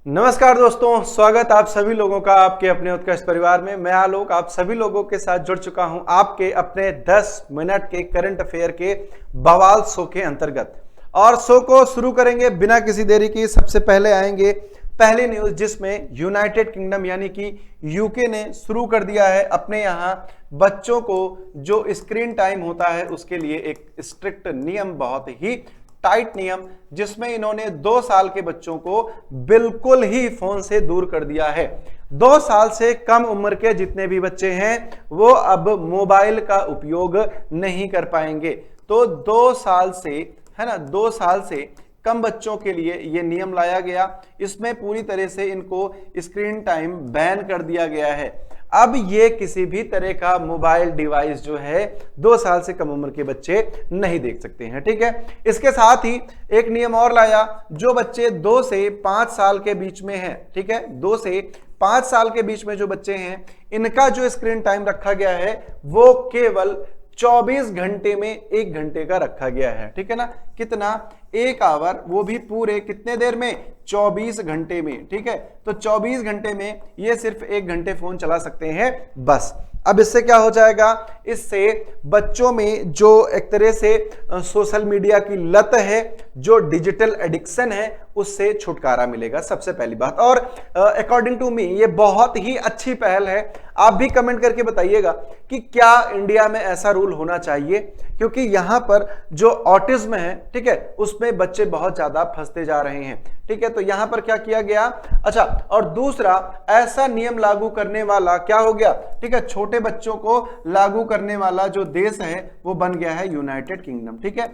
नमस्कार दोस्तों, स्वागत आप सभी लोगों का आपके अपने उत्कृष्ट परिवार में। मैं आलोक आप सभी लोगों के साथ जुड़ चुका हूं आपके अपने 10 मिनट के करंट अफेयर के बवाल शो के अंतर्गत। और शो को शुरू करेंगे बिना किसी देरी की। सबसे पहले आएंगे पहली न्यूज, जिसमें यूनाइटेड किंगडम यानी कि यूके ने शुरू कर दिया है अपने यहाँ बच्चों को जो स्क्रीन टाइम होता है उसके लिए एक स्ट्रिक्ट नियम, बहुत ही टाइट नियम, जिसमें इन्होंने 2 साल के बच्चों को बिल्कुल ही फोन से दूर कर दिया है। 2 साल से कम उम्र के जितने भी बच्चे हैं वो अब मोबाइल का उपयोग नहीं कर पाएंगे। तो 2 साल से, है ना, 2 साल से कम बच्चों के लिए ये नियम लाया गया। इसमें पूरी तरह से इनको स्क्रीन टाइम बैन कर दिया गया है। अब ये किसी भी तरह का मोबाइल डिवाइस जो है 2 साल से कम उम्र के बच्चे नहीं देख सकते हैं। ठीक है, इसके साथ ही एक नियम और लाया, जो बच्चे 2 से 5 साल के बीच में हैं, ठीक है, 2 से 5 साल के बीच में जो बच्चे हैं, इनका जो स्क्रीन टाइम रखा गया है वो केवल 24 घंटे में 1 घंटे का रखा गया है। ठीक है ना, कितना, 1 आवर, वो भी पूरे कितने देर में, 24 घंटे में। ठीक है, तो 24 घंटे में ये सिर्फ 1 घंटे फोन चला सकते हैं बस। अब इससे क्या हो जाएगा, इससे बच्चों में जो एक तरह से सोशल मीडिया की लत है, जो डिजिटल एडिक्शन है, उससे छुटकारा मिलेगा, सबसे पहली बात। और अकॉर्डिंग टू मी ये बहुत ही अच्छी पहल है। आप भी कमेंट करके बताइएगा कि क्या इंडिया में ऐसा रूल होना चाहिए, क्योंकि यहां पर जो ऑटिज्म है, ठीक है, उसमें बच्चे बहुत ज्यादा फंसते जा रहे हैं। ठीक है, तो यहां पर क्या किया गया, अच्छा, और दूसरा ऐसा नियम लागू करने वाला क्या हो गया, ठीक है, छोटे बच्चों को लागू करने वाला जो देश है वो बन गया है यूनाइटेड किंगडम। ठीक है,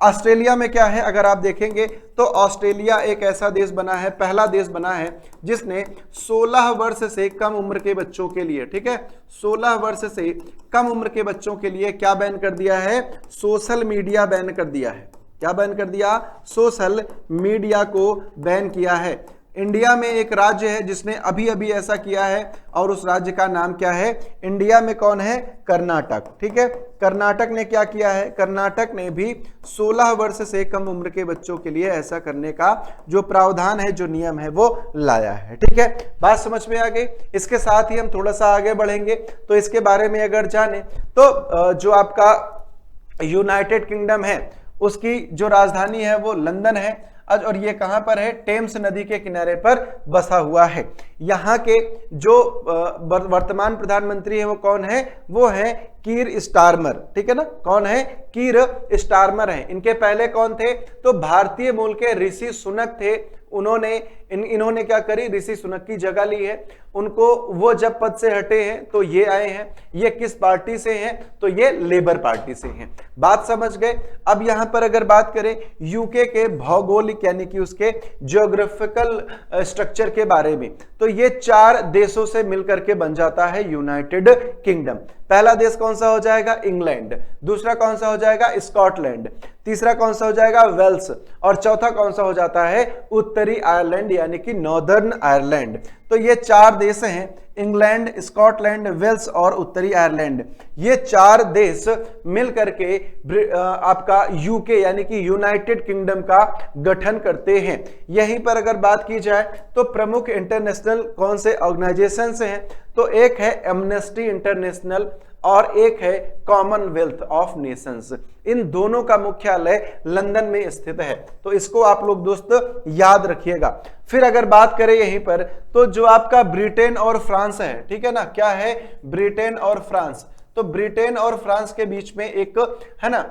ऑस्ट्रेलिया में क्या है, अगर आप देखेंगे तो ऑस्ट्रेलिया एक ऐसा देश बना है, पहला देश बना है जिसने 16 वर्ष से कम उम्र के बच्चों के लिए, ठीक है, 16 वर्ष से कम उम्र के बच्चों के लिए क्या बैन कर दिया है, सोशल मीडिया बैन कर दिया है। क्या बैन कर दिया, सोशल मीडिया को बैन किया है। इंडिया में एक राज्य है जिसने अभी अभी ऐसा किया है, और उस राज्य का नाम क्या है, इंडिया में कौन है, कर्नाटक। ठीक है, कर्नाटक ने क्या किया है, कर्नाटक ने भी 16 वर्ष से कम उम्र के बच्चों के लिए ऐसा करने का जो प्रावधान है, जो नियम है, वो लाया है। ठीक है, बात समझ में आ गई। इसके साथ ही हम थोड़ा सा आगे बढ़ेंगे, तो इसके बारे में अगर जाने तो जो आपका यूनाइटेड किंगडम है उसकी जो राजधानी है वो लंदन है, और ये कहां पर है, टेम्स नदी के किनारे पर बसा हुआ है। यहाँ के जो वर्तमान प्रधानमंत्री है वो कौन है, वो है कीर स्टारमर। ठीक है ना, कौन है, कीर स्टारमर है। इनके पहले कौन थे, तो भारतीय मूल के ऋषि सुनक थे। उन्होंने इन्होंने क्या करी, ऋषि सुनक की जगह ली है। उनको वो जब पद से हटे हैं तो ये आए हैं। ये किस पार्टी से हैं, तो ये लेबर पार्टी से हैं। बात समझ गए। अब यहां पर अगर बात करें यूके के भौगोलिक यानी कि उसके ज्योग्राफिकल स्ट्रक्चर के बारे में, तो ये 4 देशों से मिलकर के बन जाता है यूनाइटेड किंगडम। पहला देश कौन सा हो जाएगा, इंग्लैंड। दूसरा कौन सा हो जाएगा, स्कॉटलैंड। तीसरा कौन सा हो जाएगा, वेल्स। और चौथा कौन सा हो जाता है, उत्तरी आयरलैंड यानी कि नॉर्दर्न आयरलैंड। तो ये 4 देश हैं, इंग्लैंड, स्कॉटलैंड, वेल्स और उत्तरी आयरलैंड। ये 4 देश मिलकर के आपका यूके यानी कि यूनाइटेड किंगडम का गठन करते हैं। यहीं पर अगर बात की जाए तो प्रमुख इंटरनेशनल कौन से ऑर्गेनाइजेशंस हैं, तो एक है एमनेस्टी इंटरनेशनल और एक है कॉमनवेल्थ ऑफ नेशंस। इन दोनों का मुख्यालय लंदन में स्थित है, तो इसको आप लोग दोस्त याद रखिएगा। फिर अगर बात करें यहीं पर, तो जो आपका ब्रिटेन और फ्रांस है, ठीक है ना, क्या है, ब्रिटेन और फ्रांस। तो ब्रिटेन और फ्रांस के बीच में एक, है ना,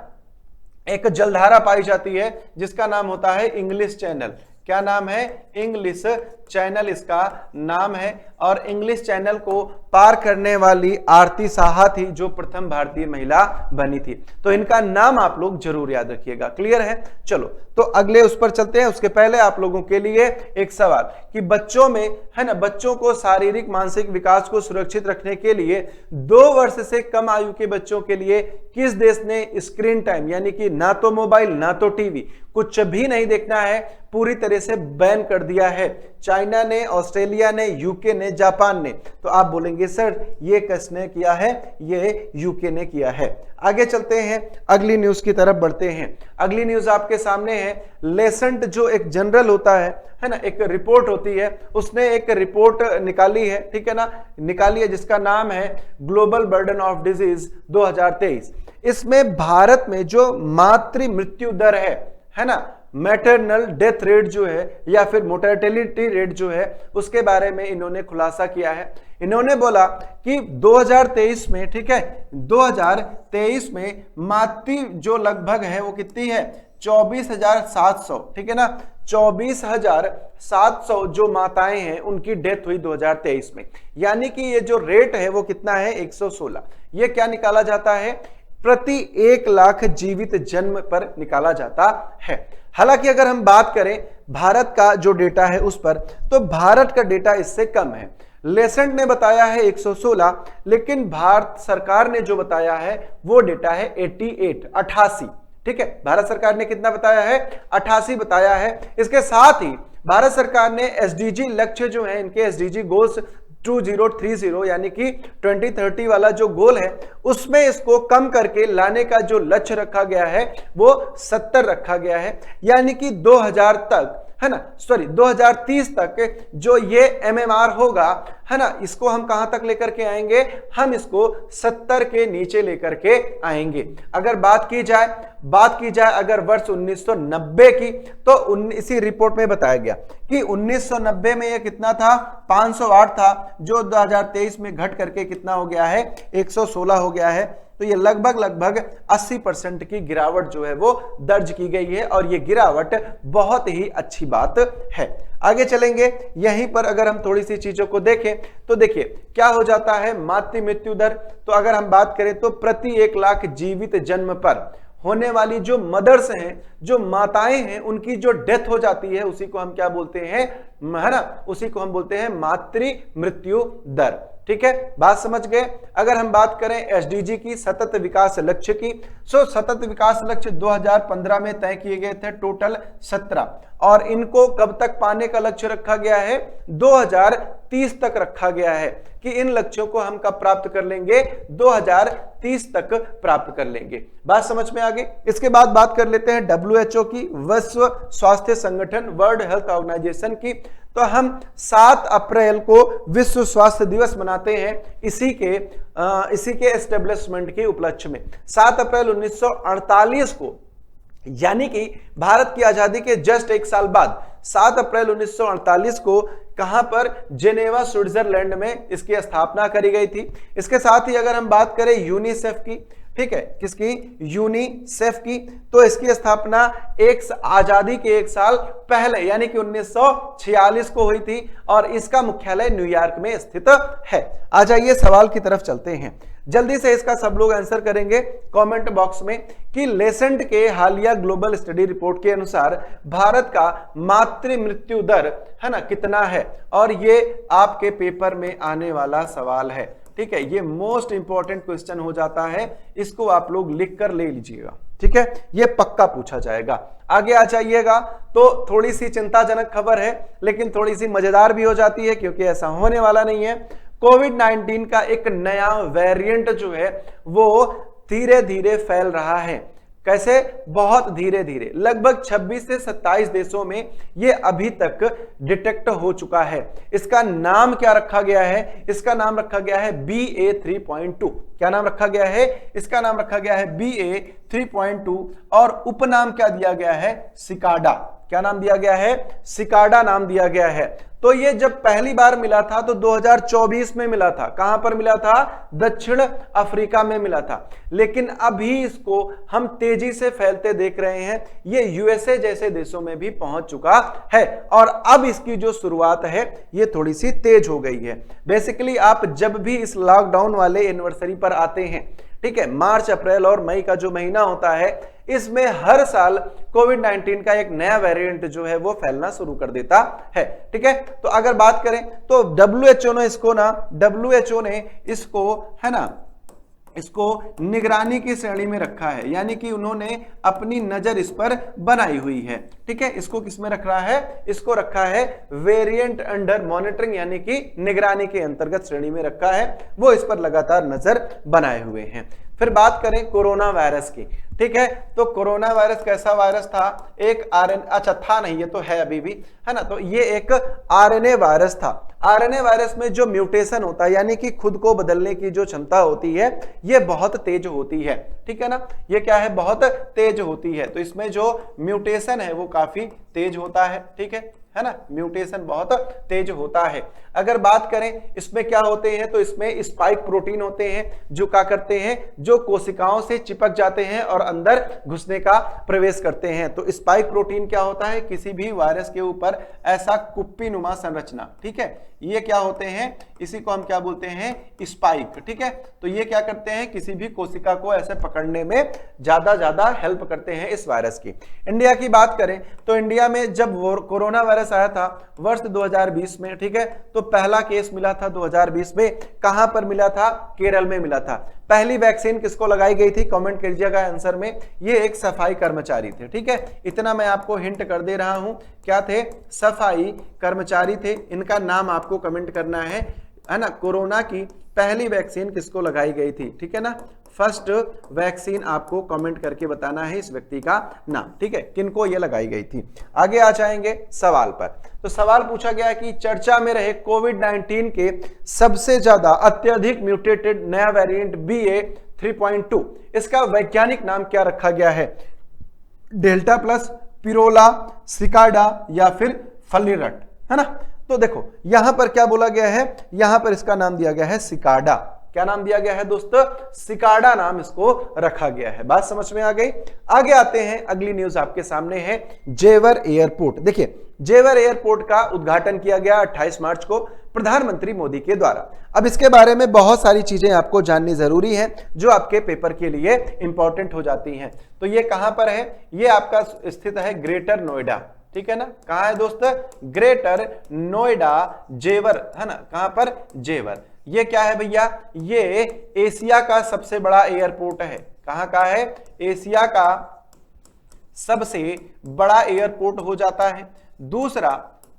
एक जलधारा पाई जाती है जिसका नाम होता है इंग्लिश चैनल। क्या नाम है, इंग्लिश चैनल इसका नाम है। और इंग्लिश चैनल को पार करने वाली आरती साहा थी जो प्रथम भारतीय महिला बनी थी। तो इनका नाम आप लोग जरूर याद रखिएगा। क्लियर है, चलो तो अगले उस पर चलते हैं। उसके पहले आप लोगों के लिए एक सवाल कि बच्चों में, है ना, बच्चों को शारीरिक मानसिक विकास को सुरक्षित रखने के लिए 2 वर्ष से कम आयु के बच्चों के लिए किस देश ने स्क्रीन टाइम यानी कि ना तो मोबाइल ना तो टीवी, कुछ भी नहीं देखना है, पूरी तरह से बैन कर दिया है। चाइना ने, ऑस्ट्रेलिया ने, यूके ने, जापान ने। तो आप बोलेंगे सर ये किसने किया है? ये यूके ने किया है। आगे चलते हैं, अगली न्यूज की तरफ बढ़ते हैं। अगली न्यूज आपके सामने है। लेसेंट जो एक जनरल होता है ना, एक रिपोर्ट होती है, उसने एक रिपोर्ट निकाली है, ठीक है ना, निकाली है, जिसका नाम है ग्लोबल बर्डन ऑफ डिजीज 2023। इसमें भारत में जो मातृ मृत्यु दर है ना, मैटरनल डेथ रेट जो है या फिर मोर्टेलिटी रेट जो है, उसके बारे में इन्होंने खुलासा किया है। इन्होंने बोला कि 2023 में, ठीक है, 2023 में मातृ जो लगभग है वो कितनी है? 24,700, ठीक है ना, 24,700 जो माताएं हैं उनकी डेथ हुई 2023 में। यानी कि ये जो रेट है वो कितना है? 116। ये क्या निकाला जाता है? प्रति 1 लाख जीवित जन्म पर निकाला जाता है। हालांकि अगर हम बात करें भारत का जो डेटा है उस पर, तो भारत का डेटा इससे कम है। लेसेंट ने बताया है 116, लेकिन भारत सरकार ने जो बताया है वो डेटा है 88। ठीक है, भारत सरकार ने कितना बताया है? 88 बताया है। इसके साथ ही भारत सरकार ने एसडीजी लक्ष्य जो है, इनके एसडीजी गोल्स 2030 यानी कि 2030 वाला जो गोल है, उसमें इसको कम करके लाने का जो लक्ष्य रखा गया है वो 70 रखा गया है। यानी कि 2000 तक, है ना, सॉरी 2030 तक जो ये एमएमआर होगा, है ना, इसको हम कहां तक लेकर के आएंगे? हम इसको 70 के नीचे लेकर के आएंगे। अगर बात की जाए अगर वर्ष 1990 की, तो इसी रिपोर्ट में बताया गया कि 1990 में ये कितना था? 508 था, जो 2023 में घट करके कितना हो गया है? 116 हो गया है। तो ये लगभग 80% की गिरावट जो है वो दर्ज की गई है, और ये गिरावट बहुत ही अच्छी बात है। आगे चलेंगे, यहीं पर अगर हम थोड़ी सी चीजों को देखें तो देखिए क्या हो जाता है मातृ मृत्यु दर। तो अगर हम बात करें तो प्रति 1 लाख जीवित जन्म पर होने वाली जो मदर्स हैं, जो माताएं हैं, उनकी जो डेथ हो जाती है उसी को हम क्या बोलते हैं? है ना, उसी को हम बोलते हैं मातृ मृत्यु दर। ठीक है, बात समझ गए। अगर हम बात करें एसडीजी की, सतत विकास लक्ष्य की, सतत विकास लक्ष्य 2015 में तय किए गए थे, टोटल 17, और इनको कब तक पाने का लक्ष्य रखा गया है? 2030 तक रखा गया है कि इन लक्ष्यों को हम कब प्राप्त कर लेंगे? 2030 तक प्राप्त कर लेंगे। बात समझ में आ गई। इसके बाद बात कर लेते हैं डब्ल्यूएचओ की, विश्व स्वास्थ्य संगठन, वर्ल्ड हेल्थ ऑर्गेनाइजेशन की। तो हम 7 अप्रैल को विश्व स्वास्थ्य दिवस मनाते हैं इसी के एस्टेब्लिशमेंट के उपलक्ष्य में। 7 अप्रैल 1948 को, यानी कि भारत की आजादी के जस्ट 1 साल बाद 7 अप्रैल 1948 को कहां पर? जेनेवा, स्विट्जरलैंड में इसकी स्थापना करी गई थी। इसके साथ ही अगर हम बात करें यूनिसेफ की, ठीक है, किसकी? यूनिसेफ की, तो इसकी स्थापना आजादी के 1 साल पहले यानी कि 1946 को हुई थी, और इसका मुख्यालय न्यूयॉर्क में स्थित है। आ जाइए सवाल की तरफ चलते हैं, जल्दी से इसका सब लोग आंसर करेंगे कमेंट बॉक्स में कि लेसेंट के हालिया ग्लोबल स्टडी रिपोर्ट के अनुसार भारत का मातृ मृत्यु दर, है ना, कितना है? और ये आपके पेपर में आने वाला सवाल है। ठीक है, ये मोस्ट इंपॉर्टेंट क्वेश्चन हो जाता है, इसको आप लोग लिख कर ले लीजिएगा। ठीक है, ये पक्का पूछा जाएगा। आगे आ जाइएगा, तो थोड़ी सी चिंताजनक खबर है, लेकिन थोड़ी सी मजेदार भी हो जाती है, क्योंकि ऐसा होने वाला नहीं है। कोविड-19 का एक नया वेरिएंट जो है वो धीरे धीरे फैल रहा है। कैसे? बहुत धीरे धीरे। लगभग 26 से 27 देशों में ये अभी तक डिटेक्ट हो चुका है। इसका नाम क्या रखा गया है? इसका नाम रखा गया है BA.3.2। क्या नाम रखा गया है? इसका नाम रखा गया है BA.3.2, और उपनाम क्या दिया गया है? सिकाडा। क्या नाम दिया गया है? सिकाडा नाम दिया गया है। तो ये जब पहली बार मिला था तो 2024 में मिला था। कहां पर मिला था? दक्षिण अफ्रीका में मिला था। लेकिन अभी इसको हम तेजी से फैलते देख रहे हैं, ये यूएसए जैसे देशों में भी पहुंच चुका है, और अब इसकी जो शुरुआत है ये थोड़ी सी तेज हो गई है। बेसिकली आप जब भी इस लॉकडाउन वाले एनिवर्सरी पर आते हैं, ठीक है, मार्च, अप्रैल और मई का जो महीना होता है, इसमें हर साल कोविड-19 का एक नया वेरिएंट जो है वो फैलना शुरू कर देता है। ठीक है, तो अगर बात करें तो डब्ल्यूएचओ ने इसको, है ना, इसको निगरानी की श्रेणी में रखा है, यानी कि उन्होंने अपनी नजर इस पर बनाई हुई है। ठीक है, इसको किस में रख रहा है? इसको रखा है वेरिएंट अंडर मॉनिटरिंग, यानी कि निगरानी के अंतर्गत श्रेणी में रखा है, वो इस पर लगातार नजर बनाए हुए हैं। फिर बात करें कोरोना वायरस की। ठीक है, तो कोरोना वायरस कैसा वायरस था? एक आरएनए, अच्छा था नहीं, ये तो है अभी भी, है ना। तो ये एक आरएनए वायरस था। आरएनए वायरस में जो म्यूटेशन होता है, यानी कि खुद को बदलने की जो क्षमता होती है, ये बहुत तेज होती है। ठीक है ना, ये क्या है? बहुत तेज होती है। तो इसमें जो म्यूटेशन है वो काफी तेज होता है। ठीक है ना, म्यूटेशन बहुत तेज होता है। अगर बात करें इसमें क्या होते हैं, तो इसमें स्पाइक प्रोटीन होते हैं जो क्या करते हैं, जो कोशिकाओं से चिपक जाते हैं और अंदर घुसने का प्रवेश करते हैं। तो स्पाइक प्रोटीन क्या होता है? किसी भी वायरस के ऊपर ऐसा कुप्पी नुमा संरचना। ठीक है, ये क्या होते हैं? इसी को हम क्या बोलते हैं? स्पाइक। ठीक है, तो ये क्या करते हैं? किसी भी कोशिका को ऐसे पकड़ने में ज्यादा हेल्प करते हैं इस वायरस की। इंडिया की बात करें तो इंडिया में जब कोरोना वायरस आया था वर्ष 2020 में, ठीक है, तो पहला केस मिला था 2020 में। कहां पर मिला था? केरल में मिला था। पहली वैक्सीन किसको लगाई गई थी? कमेंट कीजिएगा आंसर में। ये एक सफाई कर्मचारी थे। ठीक है, इतना मैं आपको हिंट कर दे रहा हूं। क्या थे? सफाई कर्मचारी थे। इनका नाम आपको कमेंट करना है ना। कोरोना की पहली वैक्सीन किसको लगाई गई थी? ठीक है ना, फर्स्ट वैक्सीन आपको कमेंट करके बताना है इस व्यक्ति का नाम। ठीक है, किनको ये लगाई गई थी। आगे आ जाएंगे सवाल पर। तो सवाल पूछा गया कि चर्चा में रहे कोविड-19 के सबसे ज्यादा अत्यधिक म्यूटेटेड नया वेरिएंट BA.3.2, इसका वैज्ञानिक नाम क्या रखा गया है? डेल्टा प्लस, पिरोला, सिकाडा या फिर फलिरट, है ना। तो देखो यहां पर क्या बोला गया है, यहां पर इसका नाम दिया गया है सिकाडा। क्या नाम दिया गया है दोस्तों? सिकाडा नाम इसको रखा गया है। बात समझ में आ गई। आगे आते हैं, अगली न्यूज आपके सामने है जेवर एयरपोर्ट। देखिए, जेवर एयरपोर्ट का उद्घाटन किया गया 28 मार्च को प्रधानमंत्री मोदी के द्वारा। अब इसके बारे में बहुत सारी चीजें आपको जाननी जरूरी है जो आपके पेपर के लिए इंपॉर्टेंट हो जाती हैं। तो ये कहां पर है? ये आपका स्थित है ग्रेटर नोएडा। ठीक है ना, कहां है दोस्त? ग्रेटर नोएडा, जेवर, है ना। कहां पर? जेवर। ये क्या है भैया? ये एशिया का सबसे बड़ा एयरपोर्ट है। कहां का है? एशिया का सबसे बड़ा एयरपोर्ट हो जाता है। दूसरा,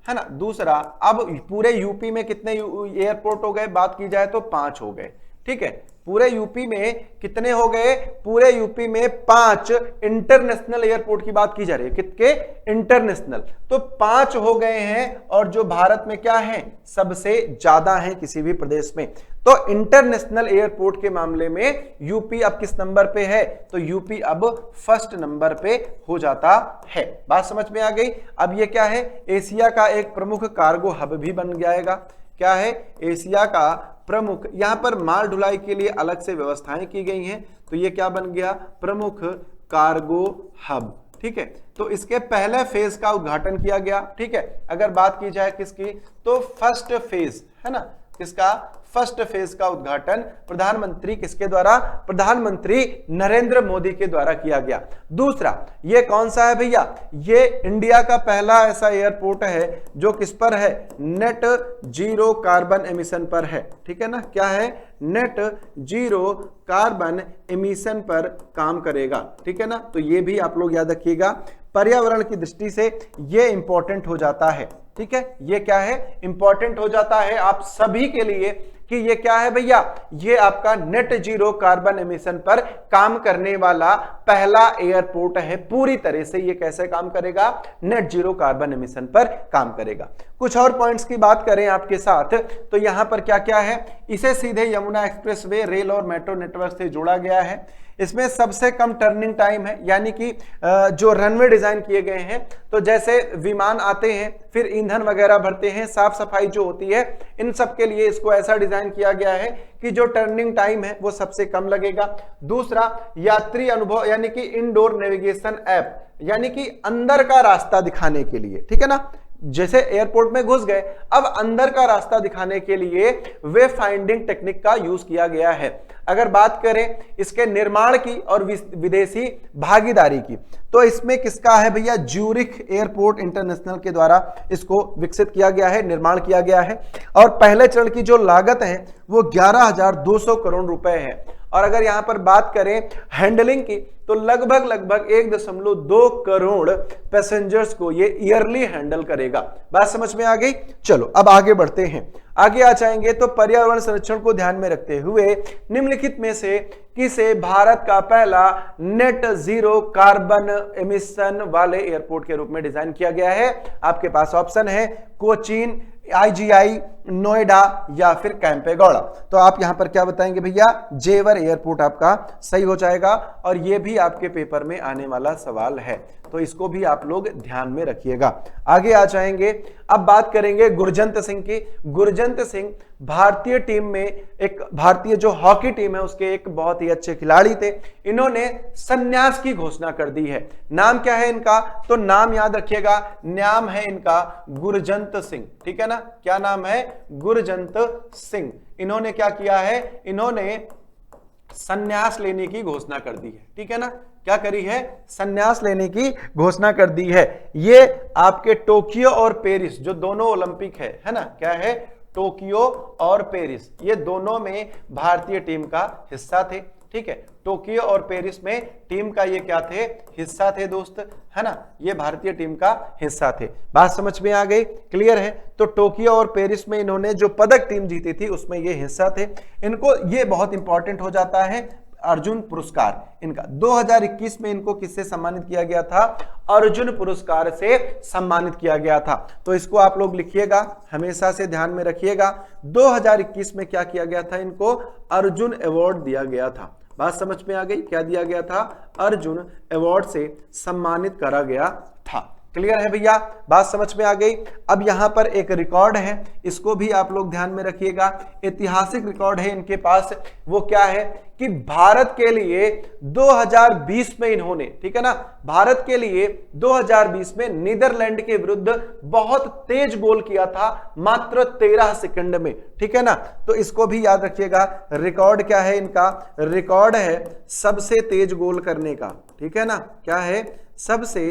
है ना, दूसरा, अब पूरे यूपी में कितने एयरपोर्ट हो गए? बात की जाए तो 5 हो गए। ठीक है, पूरे यूपी में कितने हो गए? पूरे यूपी में 5 इंटरनेशनल एयरपोर्ट की बात की जा रही है। कितने? इंटरनेशनल। तो 5 हो गए हैं, और जो भारत में क्या है? सबसे ज्यादा है किसी भी प्रदेश में। तो इंटरनेशनल एयरपोर्ट के मामले में यूपी अब किस नंबर पे है? तो यूपी अब फर्स्ट नंबर पे हो जाता है। बात समझ में आ गई। अब ये क्या है? एशिया का एक प्रमुख कार्गो हब भी बन जाएगा। क्या है? एशिया का प्रमुख, यहां पर माल ढुलाई के लिए अलग से व्यवस्थाएं की गई हैं। तो ये क्या बन गया? प्रमुख कार्गो हब। ठीक है, तो इसके पहले फेज का उद्घाटन किया गया। ठीक है, अगर बात की जाए किसकी, तो फर्स्ट फेज, है ना, किसका? फर्स्ट फेज का उद्घाटन प्रधानमंत्री किसके द्वारा? प्रधानमंत्री नरेंद्र मोदी के द्वारा किया गया। दूसरा, ये कौन सा है भैया? ये इंडिया का पहला ऐसा एयरपोर्ट है जो किस पर है? नेट जीरो कार्बन एमिशन पर है। ठीक है ना, क्या है? नेट जीरो कार्बन एमिशन पर काम करेगा। ठीक है ना, तो ये भी आप लोग याद रखिएगा, पर्यावरण की दृष्टि से ये इंपॉर्टेंट हो जाता है। ठीक है, ये क्या है? इंपॉर्टेंट हो जाता है आप सभी के लिए कि ये क्या है भैया? ये आपका नेट जीरो कार्बन एमिशन पर काम करने वाला पहला एयरपोर्ट है। पूरी तरह से ये कैसे काम करेगा? नेट जीरो कार्बन एमिशन पर काम करेगा। कुछ और पॉइंट्स की बात करें आपके साथ, तो यहां पर क्या क्या है? इसे सीधे यमुना एक्सप्रेसवे, रेल और मेट्रो नेटवर्क से जोड़ा गया है। इसमें सबसे कम टर्निंग टाइम है, यानी कि जो रनवे डिजाइन किए गए हैं, तो जैसे विमान आते हैं, फिर ईंधन वगैरह भरते हैं, साफ सफाई जो होती है, इन सब के लिए इसको ऐसा डिजाइन किया गया है कि जो टर्निंग टाइम है वो सबसे कम लगेगा। दूसरा, यात्री अनुभव, यानी कि इनडोर नेविगेशन ऐप, यानी कि अंदर का रास्ता दिखाने के लिए। ठीक है ना, जैसे एयरपोर्ट में घुस गए, अब अंदर का रास्ता दिखाने के लिए वे फाइंडिंग टेक्निक का यूज किया गया है। अगर बात करें इसके निर्माण की और विदेशी भागीदारी की, तो इसमें किसका है भैया? ज्यूरिख एयरपोर्ट इंटरनेशनल के द्वारा इसको विकसित किया गया है, निर्माण किया गया है। और पहले चरण की जो लागत है वो 11,200 करोड़ रुपए है, और अगर यहां पर बात करें हैंडलिंग की तो लगभग 1.2 करोड़ पैसेंजर्स को ये ईयरली हैंडल करेगा। बात समझ में आ गई? चलो अब आगे बढ़ते हैं। आगे आ जाएंगे तो पर्यावरण संरक्षण को ध्यान में रखते हुए निम्नलिखित में से किसे भारत का पहला नेट जीरो कार्बन एमिशन वाले एयरपोर्ट के रूप में डिजाइन किया गया है? आपके पास ऑप्शन है कोचीन, IGI, नोएडा या फिर कैंपेगौड़ा। तो आप यहां पर क्या बताएंगे भैया? जेवर एयरपोर्ट आपका सही हो जाएगा और यह भी आपके पेपर में आने वाला सवाल है, तो इसको भी आप लोग ध्यान में रखिएगा। आगे आ जाएंगे, अब बात करेंगे गुरजंत सिंह की। गुरजंत सिंह भारतीय टीम में एक भारतीय जो हॉकी टीम है उसके एक बहुत ही अच्छे खिलाड़ी थे। इन्होंने संन्यास की घोषणा कर दी है। नाम क्या है इनका? तो नाम याद रखिएगा, नाम है इनका गुरजंत सिंह। ठीक है ना? क्या नाम है? गुरजंत सिंह। इन्होंने क्या किया है? इन्होंने संन्यास लेने की घोषणा कर दी है। ठीक है ना? क्या करी है? संन्यास लेने की घोषणा कर दी है। ये आपके टोक्यो और पेरिस जो दोनों ओलंपिक है ना? क्या है? टोक्यो और पेरिस, ये दोनों में भारतीय टीम का हिस्सा थे। ठीक है, टोक्यो और पेरिस में टीम का ये क्या थे? हिस्सा थे दोस्त, है ना? ये भारतीय टीम का हिस्सा थे। बात समझ में आ गई? क्लियर है? तो टोक्यो और पेरिस में इन्होंने जो पदक टीम जीती थी उसमें ये हिस्सा थे। इनको ये बहुत इंपॉर्टेंट हो जाता है अर्जुन पुरस्कार। इनका 2021 में इनको किससे सम्मानित किया गया था? अर्जुन पुरस्कार से सम्मानित किया गया था। तो इसको आप लोग लिखिएगा, हमेशा से ध्यान में रखिएगा। 2021 में क्या किया गया था? इनको अर्जुन अवार्ड दिया गया था। बात समझ में आ गई? क्या दिया गया था? अर्जुन अवार्ड से सम्मानित करा गया था। क्लियर है भैया? बात समझ में आ गई? अब यहां पर एक रिकॉर्ड है, इसको भी आप लोग ध्यान में रखिएगा। ऐतिहासिक रिकॉर्ड है इनके पास। वो क्या है कि भारत के लिए 2020 में इन्होंने, ठीक है ना, भारत के लिए 2020 में नीदरलैंड के विरुद्ध बहुत तेज गोल किया था, मात्र 13 सेकंड में। ठीक है ना? तो इसको भी याद रखिएगा। रिकॉर्ड क्या है इनका? रिकॉर्ड है सबसे तेज गोल करने का। ठीक है ना? क्या है? सबसे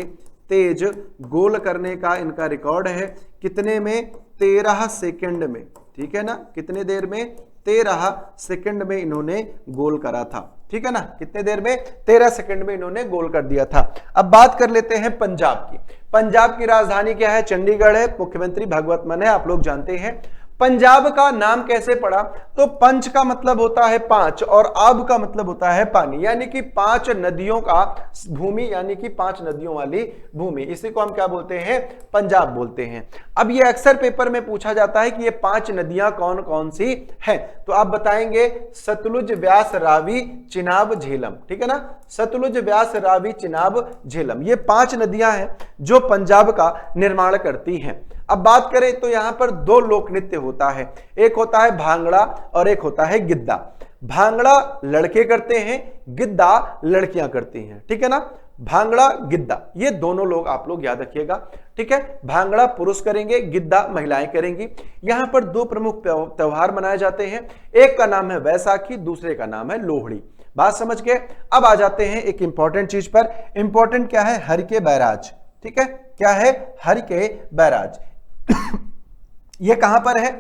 तेज गोल करने का इनका रिकॉर्ड है। कितने में? 13 सेकंड में। ठीक है ना? कितने देर में? 13 सेकंड में इन्होंने गोल करा था। ठीक है ना? कितने देर में? 13 सेकंड में इन्होंने गोल कर दिया था। अब बात कर लेते हैं पंजाब की। पंजाब की राजधानी क्या है? चंडीगढ़ है। मुख्यमंत्री भगवत मान है, आप लोग जानते हैं। पंजाब का नाम कैसे पड़ा? तो पंच का मतलब होता है पांच और आब का मतलब होता है पानी, यानी कि 5 नदियों का भूमि, यानी कि 5 नदियों वाली भूमि। इसी को हम क्या बोलते हैं? पंजाब बोलते हैं। अब ये अक्सर पेपर में पूछा जाता है कि ये 5 नदियां कौन कौन सी हैं? तो आप बताएंगे सतलुज, व्यास, रावी, चिनाब, झेलम। ठीक है ना? सतलुज, व्यास, रावी, चिनाब, झेलम, ये 5 नदियां हैं जो पंजाब का निर्माण करती हैं। अब बात करें तो यहां पर 2 लोक नृत्य होता है, एक होता है भांगड़ा और एक होता है गिद्दा। भांगड़ा लड़के करते हैं, गिद्दा लड़कियां करती हैं। ठीक है ना? भांगड़ा, गिद्दा, ये दोनों लोग आप लोग याद रखिएगा। ठीक है? भांगड़ा पुरुष करेंगे, गिद्दा महिलाएं करेंगी। यहां पर 2 प्रमुख त्योहार मनाए जाते हैं, एक का नाम है वैसाखी, दूसरे का नाम है लोहड़ी। बात समझ गए? अब आ जाते हैं एक इंपॉर्टेंट चीज पर। इंपॉर्टेंट क्या है? हरिके बैराज। ठीक है? क्या है? हरिके बैराज। ये कहां पर है?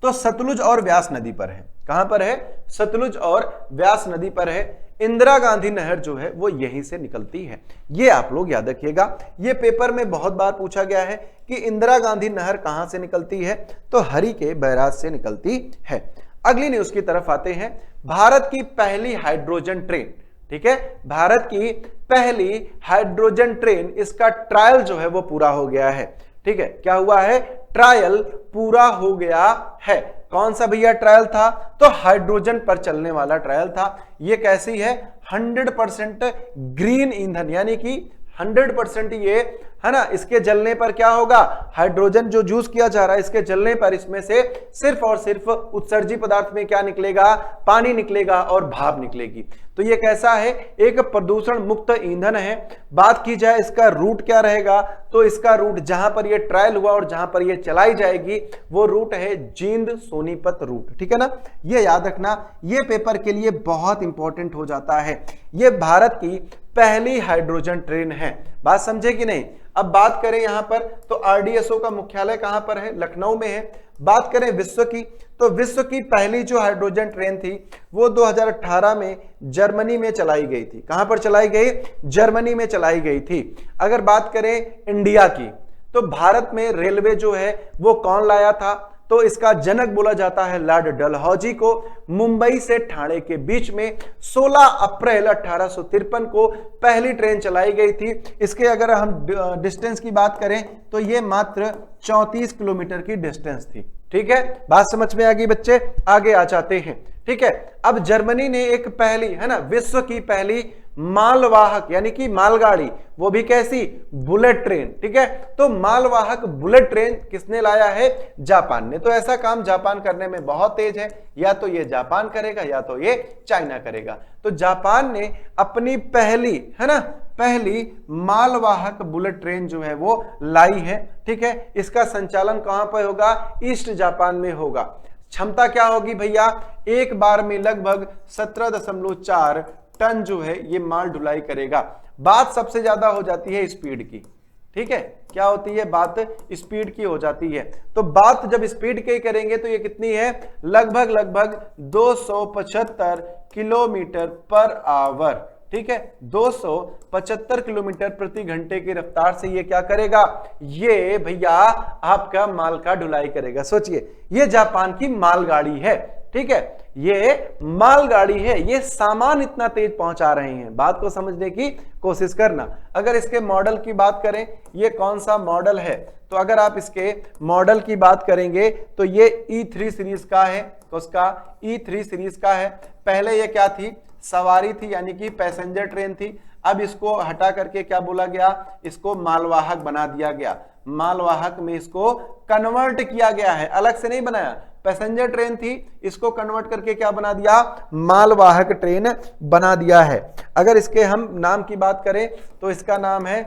तो सतलुज और व्यास नदी पर है। कहां पर है? सतलुज और व्यास नदी पर है। इंदिरा गांधी नहर जो है वो यहीं से निकलती है। ये आप लोग याद रखिएगा, ये पेपर में बहुत बार पूछा गया है कि इंदिरा गांधी नहर कहां से निकलती है? तो हरिके बैराज से निकलती है। अगली न्यूज की तरफ आते हैं। भारत की पहली हाइड्रोजन ट्रेन, ठीक है, भारत की पहली हाइड्रोजन ट्रेन, इसका ट्रायल जो है वो पूरा हो गया है। ठीक है? क्या हुआ है? ट्रायल पूरा हो गया है। कौन सा भैया ट्रायल था? तो हाइड्रोजन पर चलने वाला ट्रायल था। ये कैसी है? 100% ग्रीन ईंधन, यानी कि 100% ये है ना, इसके जलने पर क्या होगा? हाइड्रोजन जो यूज किया जा रहा है, इसके जलने पर इसमें से सिर्फ और सिर्फ उत्सर्जी पदार्थ में क्या निकलेगा? पानी निकलेगा और भाप निकलेगी। तो ये कैसा है? एक प्रदूषण मुक्त ईंधन है। बात की जाए इसका रूट क्या रहेगा, तो इसका रूट जहां पर ये ट्रायल हुआ और जहां पर ये चलाई जाएगी वो रूट है जींद सोनीपत रूट। ठीक है ना? ये याद रखना, ये पेपर के लिए बहुत इंपॉर्टेंट हो जाता है। ये भारत की पहली हाइड्रोजन ट्रेन है। बात समझे कि नहीं? अब बात करें यहां पर तो आरडीएसओ का मुख्यालय कहां पर है? लखनऊ में है। बात करें विश्व की तो विश्व की पहली जो हाइड्रोजन ट्रेन थी वो 2018 में जर्मनी में चलाई गई थी। कहां पर चलाई गई? जर्मनी में चलाई गई थी। अगर बात करें इंडिया की तो भारत में रेलवे जो है वो कौन लाया था? तो इसका जनक बोला जाता है लॉर्ड डलहौजी को। मुंबई से ठाणे के बीच में 16 अप्रैल 1853 को पहली ट्रेन चलाई गई थी। इसके अगर हम डिस्टेंस की बात करें तो ये मात्र 34 किलोमीटर की डिस्टेंस थी। ठीक है, बात समझ में आ गई बच्चे? आगे आ जाते हैं। ठीक है, अब जर्मनी ने एक पहली है ना विश्व की पहली मालवाहक यानी कि मालगाड़ी, वो भी कैसी? Bullet train. ठीक है, तो मालवाहक बुलेट ट्रेन किसने लाया है? जापान ने। तो ऐसा काम जापान करने में बहुत तेज है, या तो ये जापान करेगा या तो ये चाइना करेगा। तो जापान ने अपनी पहली है ना पहली मालवाहक बुलेट ट्रेन जो है वो लाई है। ठीक है, इसका संचालन कहां पर होगा? ईस्ट जापान में होगा। क्षमता क्या होगी भैया? एक बार में लगभग 17.4 टन जो है ये माल ढुलाई करेगा। बात सबसे ज्यादा हो जाती है स्पीड की। ठीक है, क्या होती है? बात स्पीड की हो जाती है। तो बात जब स्पीड की करेंगे तो ये कितनी है? लगभग 275 किलोमीटर पर आवर। ठीक है, 275 किलोमीटर प्रति घंटे की रफ्तार से ये क्या करेगा? ये भैया आपका माल का ढुलाई करेगा। सोचिए, ये जापान की मालगाड़ी है। ठीक है, ये मालगाड़ी है, ये सामान इतना तेज पहुंचा रहे हैं। बात को समझने की कोशिश करना। अगर इसके मॉडल की बात करें, ये कौन सा मॉडल है? तो अगर आप इसके मॉडल की बात करेंगे तो ये E3 सीरीज का है। उसका E3 सीरीज का है। पहले ये क्या थी? सवारी थी यानी कि पैसेंजर ट्रेन थी। अब इसको हटा करके क्या बोला गया? इसको मालवाहक बना दिया गया। मालवाहक में इसको कन्वर्ट किया गया है, अलग से नहीं बनाया। पैसेंजर ट्रेन थी, इसको कन्वर्ट करके क्या बना दिया? मालवाहक ट्रेन बना दिया है। अगर इसके हम नाम की बात करें तो इसका नाम है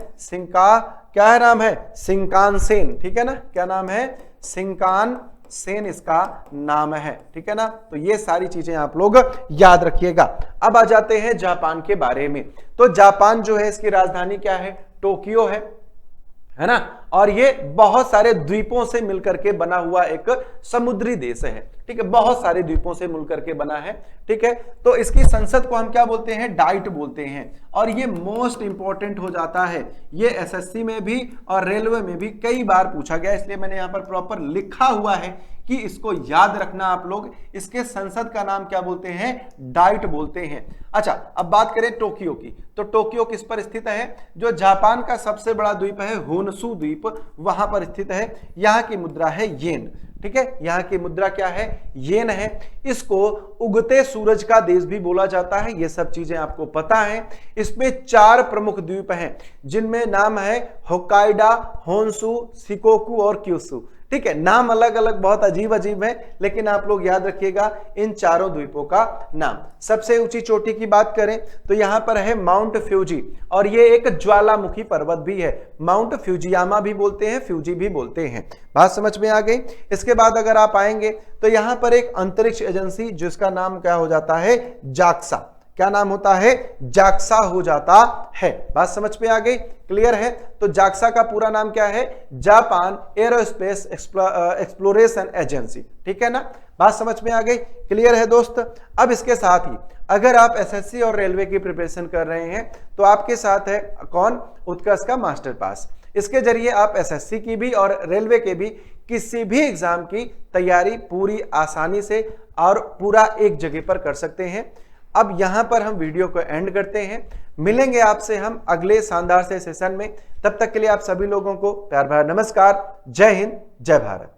क्या है नाम है? शिंकानसेन। ठीक है ना, क्या नाम है? शिंकानसेन इसका नाम है। ठीक है ना, तो ये सारी चीजें आप लोग याद रखिएगा। अब आ जाते हैं जापान के बारे में। तो जापान जो है इसकी राजधानी क्या है? टोक्यो है ना, और ये बहुत सारे द्वीपों से मिलकर के बना हुआ एक समुद्री देश है। ठीक है, बहुत सारे द्वीपों से मिलकर के बना है। ठीक है, तो इसकी संसद को हम क्या बोलते हैं? डाइट बोलते हैं। और ये मोस्ट इंपॉर्टेंट हो जाता है। ये एसएससी में भी और रेलवे में भी कई बार पूछा गया, इसलिए मैंने यहां पर प्रॉपर लिखा हुआ है कि इसको याद रखना आप लोग। इसके संसद का नाम क्या बोलते हैं? डाइट बोलते हैं। अच्छा, अब बात करें टोक्यो की, तो टोक्यो किस पर स्थित है? जो जापान का सबसे बड़ा द्वीप है होन्शु द्वीप, वहां पर स्थित है। यहाँ की मुद्रा है येन। ठीक है, यहाँ की मुद्रा क्या है? येन है। इसको उगते सूरज का देश भी बोला जाता है। ये सब चीजें आपको पता है। इसमें 4 प्रमुख द्वीप हैं जिनमें नाम है होक्काइडो, होन्शु, शिकोकू और क्यूशु। ठीक है, नाम अलग अलग बहुत अजीब अजीब है, लेकिन आप लोग याद रखिएगा इन चारों द्वीपों का नाम। सबसे ऊंची चोटी की बात करें तो यहां पर है माउंट फ्यूजी, और ये एक ज्वालामुखी पर्वत भी है। माउंट फ्यूजियामा भी बोलते हैं, फ्यूजी भी बोलते हैं। बात समझ में आ गई? इसके बाद अगर आप आएंगे तो यहां पर एक अंतरिक्ष एजेंसी जिसका नाम क्या हो जाता है? जाक्सा। क्या नाम होता है? जाक्सा हो जाता है। बात समझ में आ गई? क्लियर है? तो जाक्सा का पूरा नाम क्या है? Japan aerospace exploration agency. ठीक है ना, बात समझ में आ गई? क्लियर है दोस्त? अब इसके साथ ही अगर आप एसएससी और रेलवे की प्रिपरेशन कर रहे हैं तो आपके साथ है कौन? उत्कर्ष का मास्टर पास। इसके जरिए आप एसएससी की भी और रेलवे के भी किसी भी एग्जाम की तैयारी पूरी आसानी से और पूरा एक जगह पर कर सकते हैं। अब यहां पर हम वीडियो को एंड करते हैं। मिलेंगे आपसे हम अगले शानदार से सेशन में। तब तक के लिए आप सभी लोगों को प्यार भरा नमस्कार। जय हिंद, जय भारत।